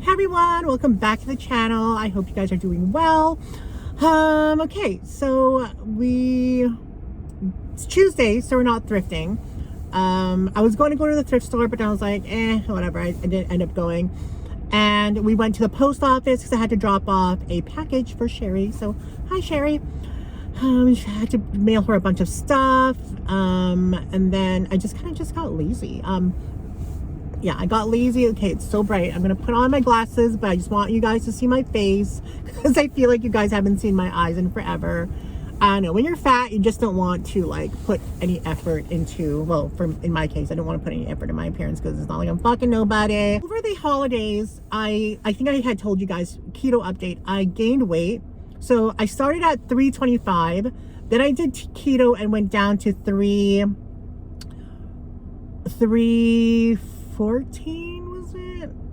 Hey everyone, welcome back to the channel. I hope you guys are doing well. Okay, so it's Tuesday, so we're not thrifting. I was going to go to the thrift store, but I was like, whatever. I didn't end up going. And we went to the post office because I had to drop off a package for Sherry. So, hi Sherry. I had to mail her a bunch of stuff. And then I just kind of got lazy. Yeah, I got lazy. Okay, it's so bright. I'm gonna put on my glasses, but I just want you guys to see my face because I feel like you guys haven't seen my eyes in forever. I know when you're fat, you just don't want to like put any effort into, well, in my case, I don't want to put any effort in my appearance because it's not like I'm fucking nobody. Over the holidays, I think I had told you guys, keto update, I gained weight. So I started at 325, then I did keto and went down to 314,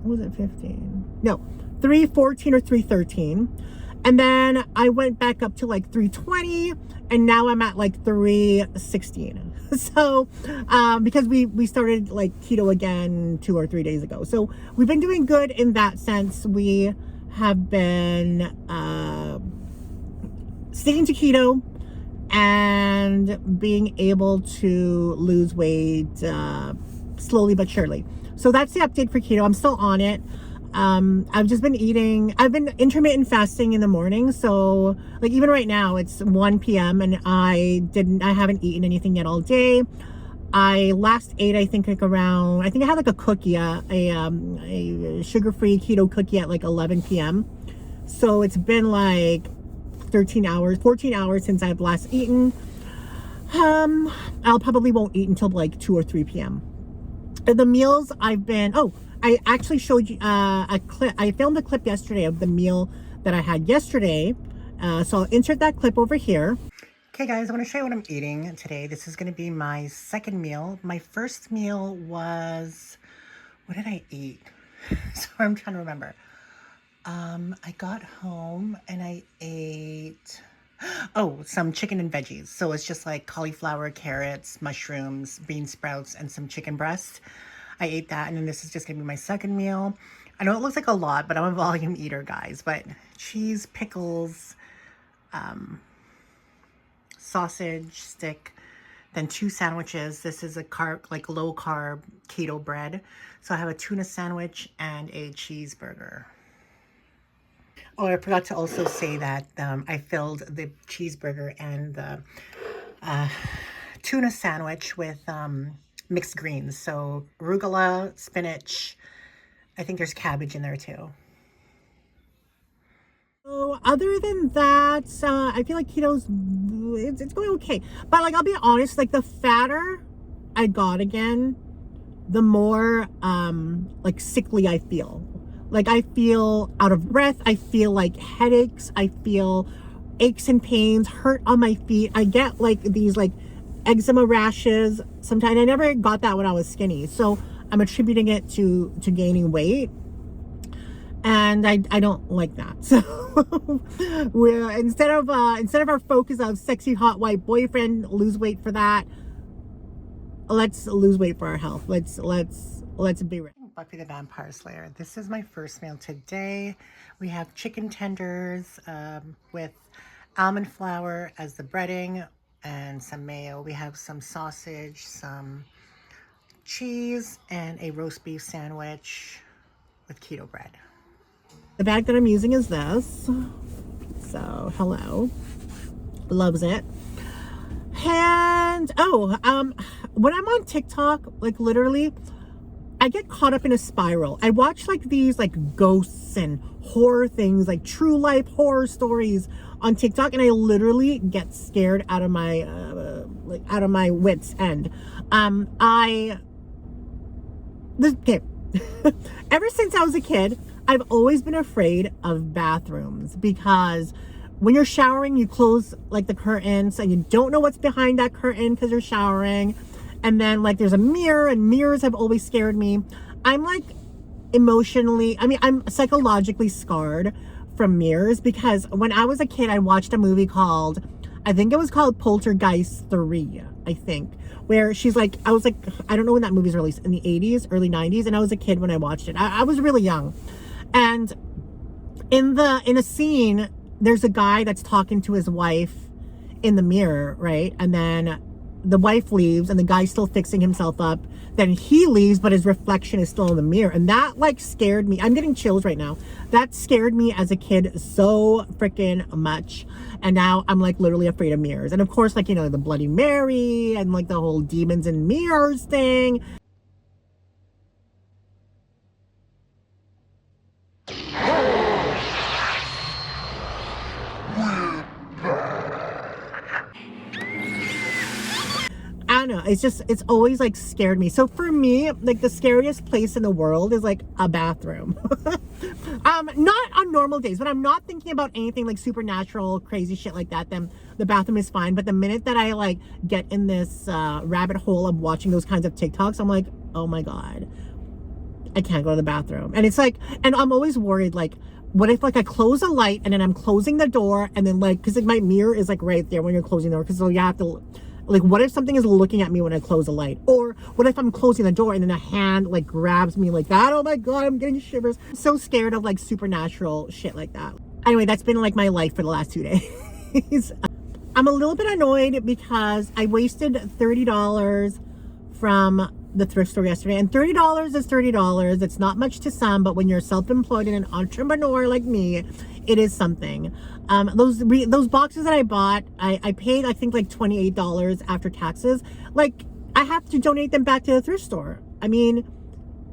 was it 15? No, 314 or 313. And then I went back up to like 320 and now I'm at like 316. So because we started like keto again 2 or 3 days ago. So we've been doing good in that sense. We have been sticking to keto and being able to lose weight slowly but surely. So that's the update for keto. I'm still on it. I've just been I've been intermittent fasting in the morning. So like even right now it's 1 p.m. and I haven't eaten anything yet all day. I last ate, I think I had like a cookie, a sugar-free keto cookie at like 11 p.m. So it's been like 14 hours since I've last eaten. I'll probably won't eat until like 2 or 3 p.m. The meals I actually showed you a clip. I filmed a clip yesterday of the meal that I had yesterday. So I'll insert that clip over here. Okay guys, I want to show you what I'm eating today. This is going to be my second meal. My first meal was, what did I eat? Sorry, I'm trying to remember. I got home and I ate, some chicken and veggies. So it's just like cauliflower, carrots, mushrooms, bean sprouts, and some chicken breast. I ate that, and then this is just gonna be my second meal. I know it looks like a lot, but I'm a volume eater, guys. But cheese, pickles, sausage stick, then 2 sandwiches. This is a low carb keto bread. So I have a tuna sandwich and a cheeseburger. Oh, I forgot to also say that I filled the cheeseburger and the tuna sandwich with mixed greens. So arugula, spinach, I think there's cabbage in there too. So other than that, I feel like keto's, it's going okay. But like, I'll be honest, like the fatter I got again, the more like sickly I feel. Like I feel out of breath. I feel like headaches. I feel aches and pains, hurt on my feet. I get like these like eczema rashes sometimes. I never got that when I was skinny. So I'm attributing it to gaining weight. And I don't like that. So instead of our focus of sexy hot white boyfriend, lose weight for that. Let's lose weight for our health. Let's be real. Buffy the Vampire Slayer. This is my first meal today. We have chicken tenders with almond flour as the breading and some mayo. We have some sausage, some cheese, and a roast beef sandwich with keto bread. The bag that I'm using is this. So, hello. Loves it. And, when I'm on TikTok, like literally, I get caught up in a spiral. I watch like these like ghosts and horror things, like true life horror stories on TikTok, and I literally get scared out of my wits end. Ever since I was a kid, I've always been afraid of bathrooms because when you're showering, you close like the curtains and you don't know what's behind that curtain because you're showering. And then like there's a mirror, and mirrors have always scared me. I'm like I'm psychologically scarred from mirrors because when I was a kid, I watched a movie called, I think it was called Poltergeist 3, I think, where she's like, I was like, I don't know when that movie's released, in the 80s, early 90s, and I was a kid when I watched it. I was really young. And in a scene, there's a guy that's talking to his wife in the mirror, right? And then the wife leaves and the guy's still fixing himself up. Then he leaves, but his reflection is still in the mirror. And that like scared me. I'm getting chills right now. That scared me as a kid so freaking much. And now I'm like literally afraid of mirrors. And of course, like, you know, the Bloody Mary and like the whole demons and mirrors thing. I don't know, it's always like scared me. So for me, like the scariest place in the world is like a bathroom. Not on normal days, but I'm not thinking about anything like supernatural, crazy shit like that, then the bathroom is fine. But the minute that I like get in this rabbit hole of watching those kinds of TikToks, I'm like, oh my God, I can't go to the bathroom. And it's like, and I'm always worried, like, what if like I close a light and then I'm closing the door and then like, cause like my mirror is like right there when you're closing the door, cause so you have to, like, what if something is looking at me when I close the light? Or what if I'm closing the door and then a hand like grabs me like that? Oh my God, I'm getting shivers. I'm so scared of like supernatural shit like that. Anyway, that's been like my life for the last 2 days. I'm a little bit annoyed because I wasted $30 from the thrift store yesterday, and $30 is $30. It's not much to some, but when you're self-employed and an entrepreneur like me, it is something. Those boxes that I bought, I paid I think like $28 after taxes. Like I have to donate them back to the thrift store. I mean,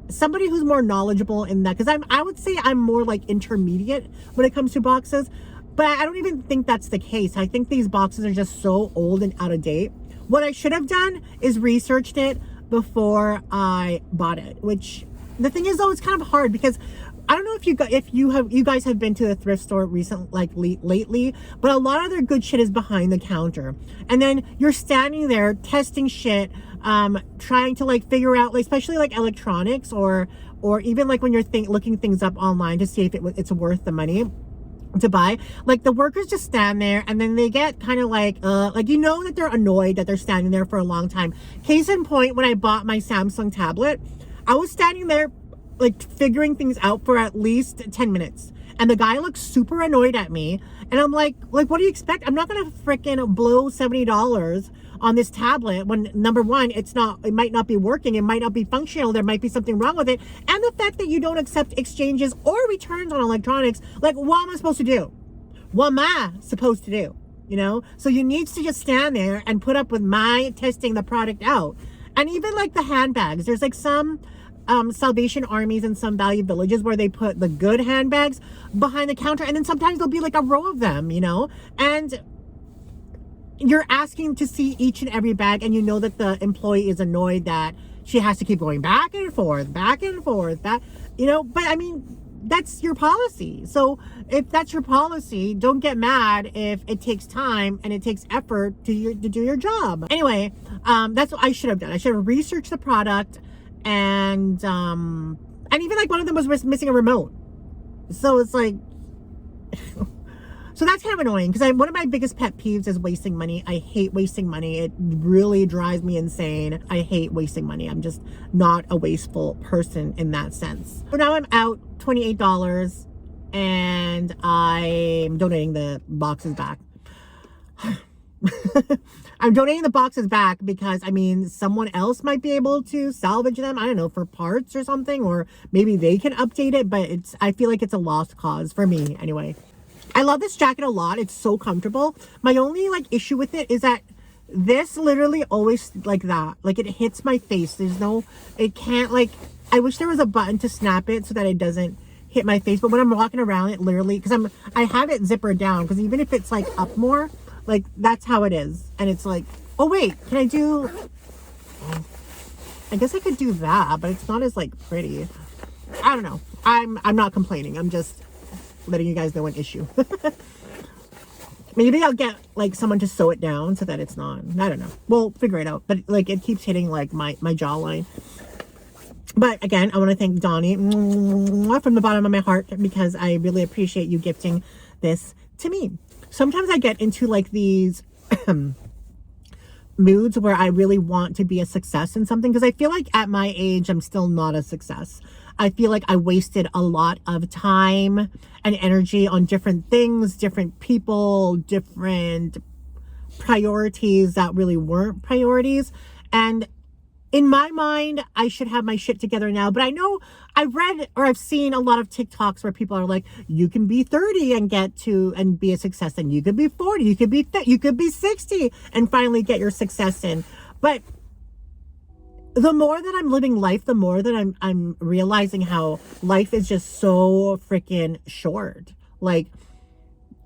somebody who's more knowledgeable in that, because I would say I'm more like intermediate when it comes to boxes, but I don't even think that's the case. I think these boxes are just so old and out of date. What I should have done is researched it before I bought it, which the thing is though, it's kind of hard because I don't know if you guys have been to the thrift store lately, but a lot of their good shit is behind the counter, and then you're standing there testing shit, trying to like figure out, like, especially like electronics or even like when you're looking things up online to see if it's worth the money to buy. Like the workers just stand there and then they get kind of like you know that they're annoyed that they're standing there for a long time. Case in point, when I bought my Samsung tablet, I was standing there like figuring things out for at least 10 minutes, and the guy looked super annoyed at me, and I'm like what do you expect? I'm not gonna freaking blow $70 on this tablet when, number one, it might not be working, it might not be functional, there might be something wrong with it, and the fact that you don't accept exchanges or returns on electronics. Like, what am I supposed to do? What am I supposed to do? You know? So you need to just stand there and put up with my testing the product out. And even like the handbags, there's like some Salvation Armies and some Value Villages where they put the good handbags behind the counter, and then sometimes there'll be like a row of them, you know, and you're asking to see each and every bag, and you know that the employee is annoyed that she has to keep going back and forth, you know, but I mean, that's your policy. So if that's your policy, don't get mad if it takes time and it takes effort to do your job. Anyway, that's what I should have done. I should have researched the product, and even like one of them was missing a remote. So it's like, so that's kind of annoying, because one of my biggest pet peeves is wasting money. I hate wasting money. It really drives me insane. I hate wasting money. I'm just not a wasteful person in that sense. So now I'm out $28 and I'm donating the boxes back. I'm donating the boxes back because, I mean, someone else might be able to salvage them, I don't know, for parts or something, or maybe they can update it, but I feel like it's a lost cause for me anyway. I love this jacket a lot. It's so comfortable. My only like issue with it is that this literally always like that. Like it hits my face. It can't, like, I wish there was a button to snap it so that it doesn't hit my face. But when I'm walking around, it literally, because I have it zippered down, because even if it's like up more, like that's how it is. And it's like, oh wait, can I do, I guess I could do that, but it's not as like pretty. I don't know. I'm not complaining. I'm just letting you guys know an issue. Maybe I'll get like someone to sew it down so that it's not, I don't know. We'll figure it out. But like it keeps hitting like my jawline. But again, I want to thank Donnie from the bottom of my heart, because I really appreciate you gifting this to me. Sometimes I get into like these moods where I really want to be a success in something, because I feel like at my age I'm still not a success. I feel like I wasted a lot of time and energy on different things, different people, different priorities that really weren't priorities. And in my mind, I should have my shit together now. But I know I've read or I've seen a lot of TikToks where people are like, you can be 30 and get to and be a success. And you could be 40, you could be you could be 60 and finally get your success in. But the more that I'm living life, the more that I'm realizing how life is just so freaking short. Like,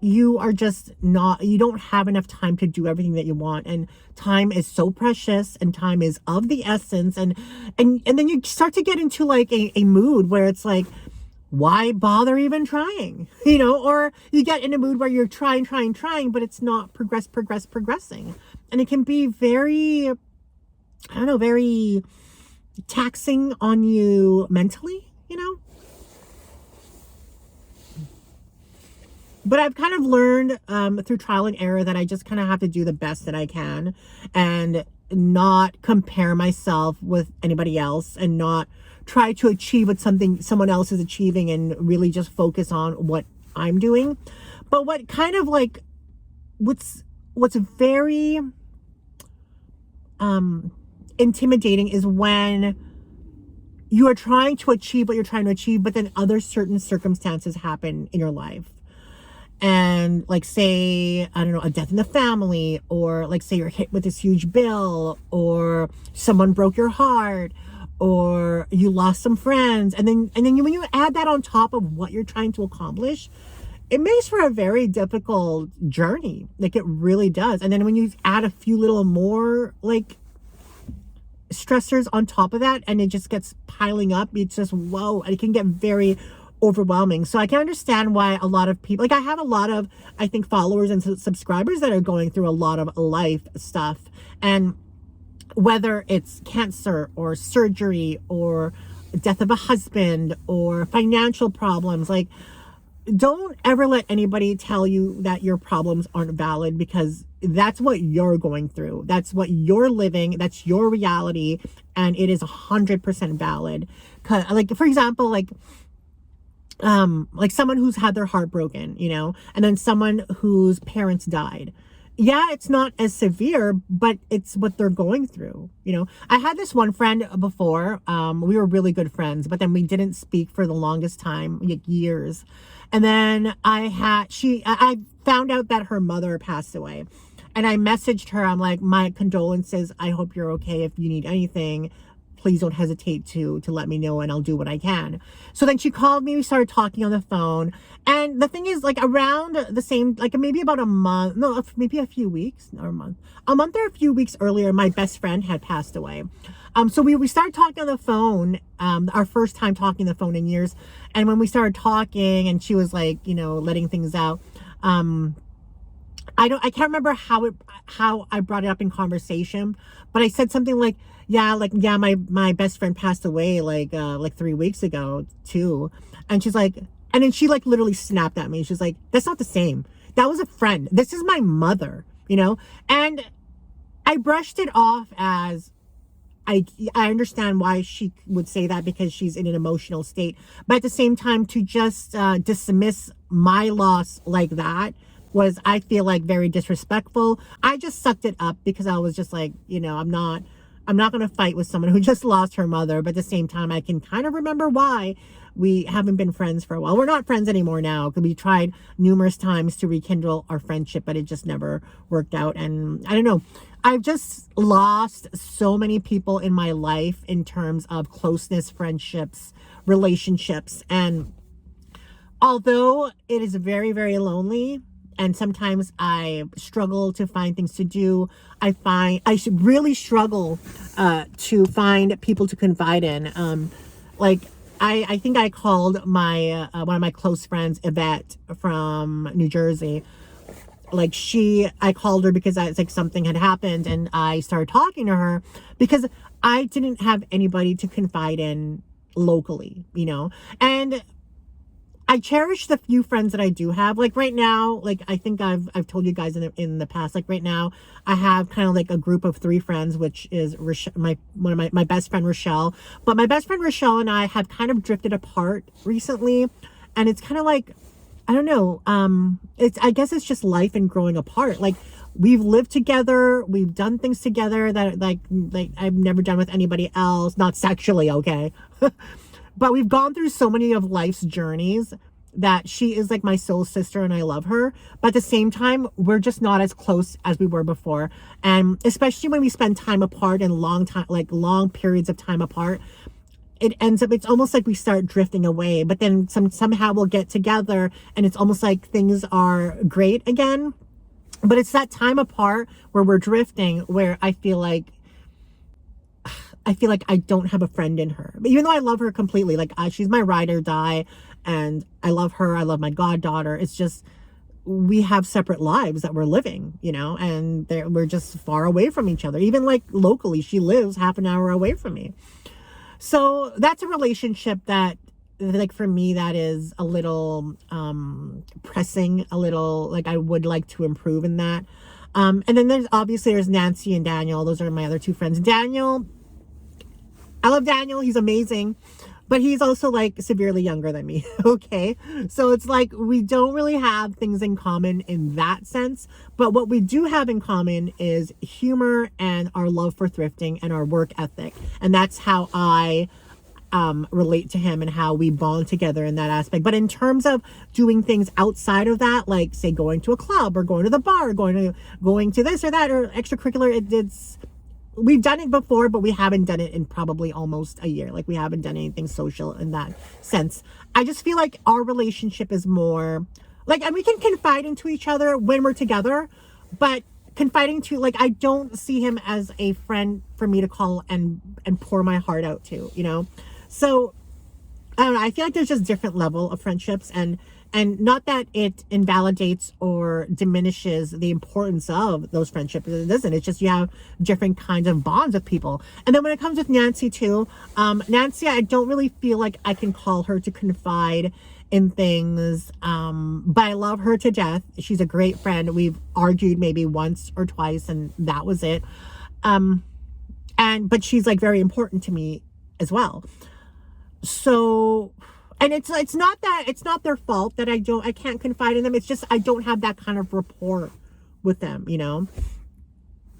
you are just not, you don't have enough time to do everything that you want, and time is so precious and time is of the essence, and then you start to get into like a mood where it's like, why bother even trying, you know? Or you get in a mood where you're trying, but it's not progressing, and it can be very, I don't know, very taxing on you mentally, you know? But I've kind of learned through trial and error that I just kind of have to do the best that I can and not compare myself with anybody else, and not try to achieve what someone else is achieving, and really just focus on what I'm doing. But what kind of like, what's very intimidating is when you are trying to achieve what you're trying to achieve, but then other certain circumstances happen in your life. And like, say, I don't know, a death in the family, or like, say you're hit with this huge bill, or someone broke your heart, or you lost some friends. And then when you add that on top of what you're trying to accomplish, it makes for a very difficult journey. Like, it really does. And then when you add a few little more like stressors on top of that, and it just gets piling up, it's just, whoa, and it can get very overwhelming. So I can understand why a lot of people, like, I have a lot of, I think, followers and subscribers that are going through a lot of life stuff, and whether it's cancer or surgery or death of a husband or financial problems, like, don't ever let anybody tell you that your problems aren't valid, because that's what you're going through. That's what you're living. That's your reality. And it is 100% valid. Like, for example, like someone who's had their heart broken, you know, and then someone whose parents died. Yeah, it's not as severe, but it's what they're going through. You know, I had this one friend before, we were really good friends, but then we didn't speak for the longest time, like years. And then I found out that her mother passed away, and I messaged her. I'm like, my condolences. I hope you're okay. If you need anything, please don't hesitate to let me know, and I'll do what I can. So then she called me, we started talking on the phone. And the thing is, like, around the same, like maybe about a month, no, maybe a few weeks or a month or a few weeks earlier, my best friend had passed away. So we started talking on the phone, our first time talking on the phone in years. And when we started talking, and she was like, you know, letting things out, I can't remember how I brought it up in conversation, but I said something like, my best friend passed away like 3 weeks ago too. And she's like, and then she like literally snapped at me. She's like, that's not the same. That was a friend. This is my mother, you know? And I brushed it off as, I understand why she would say that, because she's in an emotional state. But at the same time, to just dismiss my loss like that was, I feel like, very disrespectful. I just sucked it up, because I was just like, you know, I'm not going to fight with someone who just lost her mother. But at the same time, I can kind of remember why we haven't been friends for a while. We're not friends anymore now, because we tried numerous times to rekindle our friendship, but it just never worked out. And I don't know. I've just lost so many people in my life in terms of closeness, friendships, relationships. And although it is very, very lonely, and sometimes I struggle to find things to do, I should really struggle to find people to confide in. Like, I think I called my one of my close friends, Yvette from New Jersey. Like, I called her because it's like something had happened, and I started talking to her because I didn't have anybody to confide in locally, you know. And I cherish the few friends that I do have. Like right now, like I think I've told you guys in the past, like right now I have kind of like a group of 3 friends, which is one of my best friend Rochelle. But my best friend Rochelle and I have kind of drifted apart recently, and it's kind of like, I don't know, I guess it's just life and growing apart. Like we've lived together, we've done things together that like I've never done with anybody else, not sexually, okay? But we've gone through so many of life's journeys that she is like my soul sister and I love her. But at the same time, we're just not as close as we were before. And especially when we spend time apart and long periods of time apart, it ends up, it's almost like we start drifting away. But then somehow we'll get together and it's almost like things are great again. But it's that time apart where we're drifting where I feel like I don't have a friend in her. But even though I love her completely, like she's my ride or die, and I love her, I love my goddaughter. It's just we have separate lives that we're living, you know, and we're just far away from each other. Even like locally, she lives half an hour away from me. So that's a relationship that, like for me, that is a little pressing, a little like I would like to improve in that. And then there's Nancy and Daniel. Those are my other 2 friends. Daniel, I love Daniel. He's amazing. But he's also like severely younger than me. Okay. So it's like we don't really have things in common in that sense. But what we do have in common is humor and our love for thrifting and our work ethic. And that's how I relate to him and how we bond together in that aspect. But in terms of doing things outside of that, like say going to a club or going to the bar, going to this or that or extracurricular, we've done it before, but we haven't done it in probably almost a year. Like we haven't done anything social in that sense. I just feel like our relationship is more like, and we can confide into each other when we're together, but confiding to, like, I don't see him as a friend for me to call and pour my heart out to, you know? So I don't know. I feel like there's just different level of friendships, and not that it invalidates or diminishes the importance of those friendships. It doesn't. It's just you have different kinds of bonds with people. And then when it comes with Nancy too, Nancy, I don't really feel like I can call her to confide in things, but I love her to death. She's a great friend. We've argued maybe once or twice, and that was it. But she's like very important to me as well. So, and it's not their fault that I can't confide in them. It's just I don't have that kind of rapport with them, you know.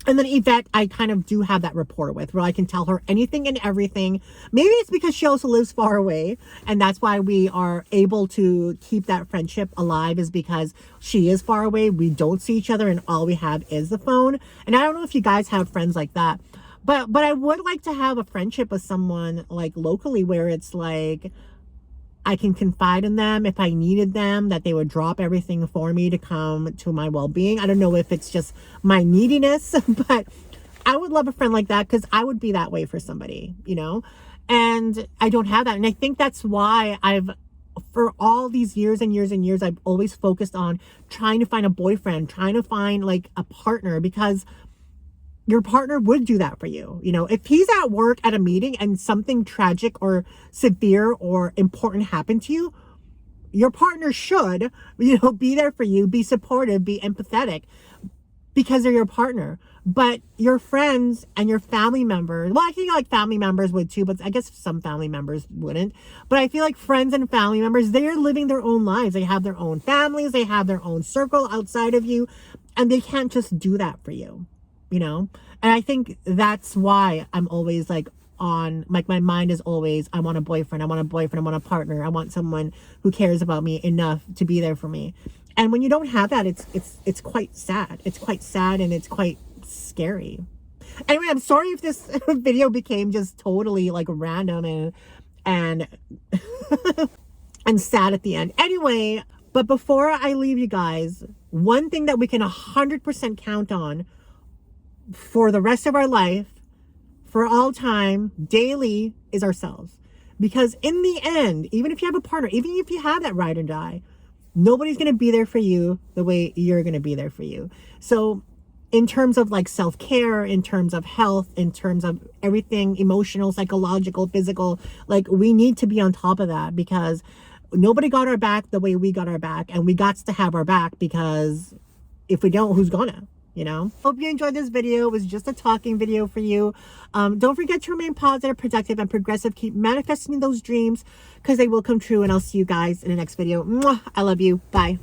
And then Yvette, I kind of do have that rapport with, where I can tell her anything and everything. Maybe it's because she also lives far away, and that's why we are able to keep that friendship alive, is because she is far away. We don't see each other, and all we have is the phone. And I don't know if you guys have friends like that, but I would like to have a friendship with someone like locally, where it's like I can confide in them if I needed them, that they would drop everything for me to come to my well-being. I don't know if it's just my neediness, but I would love a friend like that, because I would be that way for somebody, you know? And I don't have that. And I think that's why for all these years and years and years, I've always focused on trying to find a boyfriend, trying to find like a partner, because your partner would do that for you. You know, if he's at work at a meeting and something tragic or severe or important happened to you, your partner should, you know, be there for you, be supportive, be empathetic, because they're your partner. But your friends and your family members, well, I feel like family members would too, but I guess some family members wouldn't. But I feel like friends and family members, they're living their own lives. They have their own families, they have their own circle outside of you, and they can't just do that for you. You know, and I think that's why I'm always like my mind is always, I want a boyfriend, I want a partner, I want someone who cares about me enough to be there for me. And when you don't have that, it's quite sad. It's quite sad, and it's quite scary. Anyway, I'm sorry if this video became just totally like random and and sad at the end. Anyway, but before I leave you guys, one thing that we can 100% count on for the rest of our life, for all time, daily, is ourselves. Because in the end, even if you have a partner, even if you have that ride or die, nobody's going to be there for you the way you're going to be there for you. So in terms of like self-care, in terms of health, in terms of everything, emotional, psychological, physical, like we need to be on top of that, because nobody got our back the way we got our back, and we got to have our back, because if we don't, who's gonna? You know? Hope you enjoyed this video. It was just a talking video for you. Don't forget to remain positive, productive, and progressive. Keep manifesting those dreams, because they will come true. And I'll see you guys in the next video. Mwah! I love you. Bye.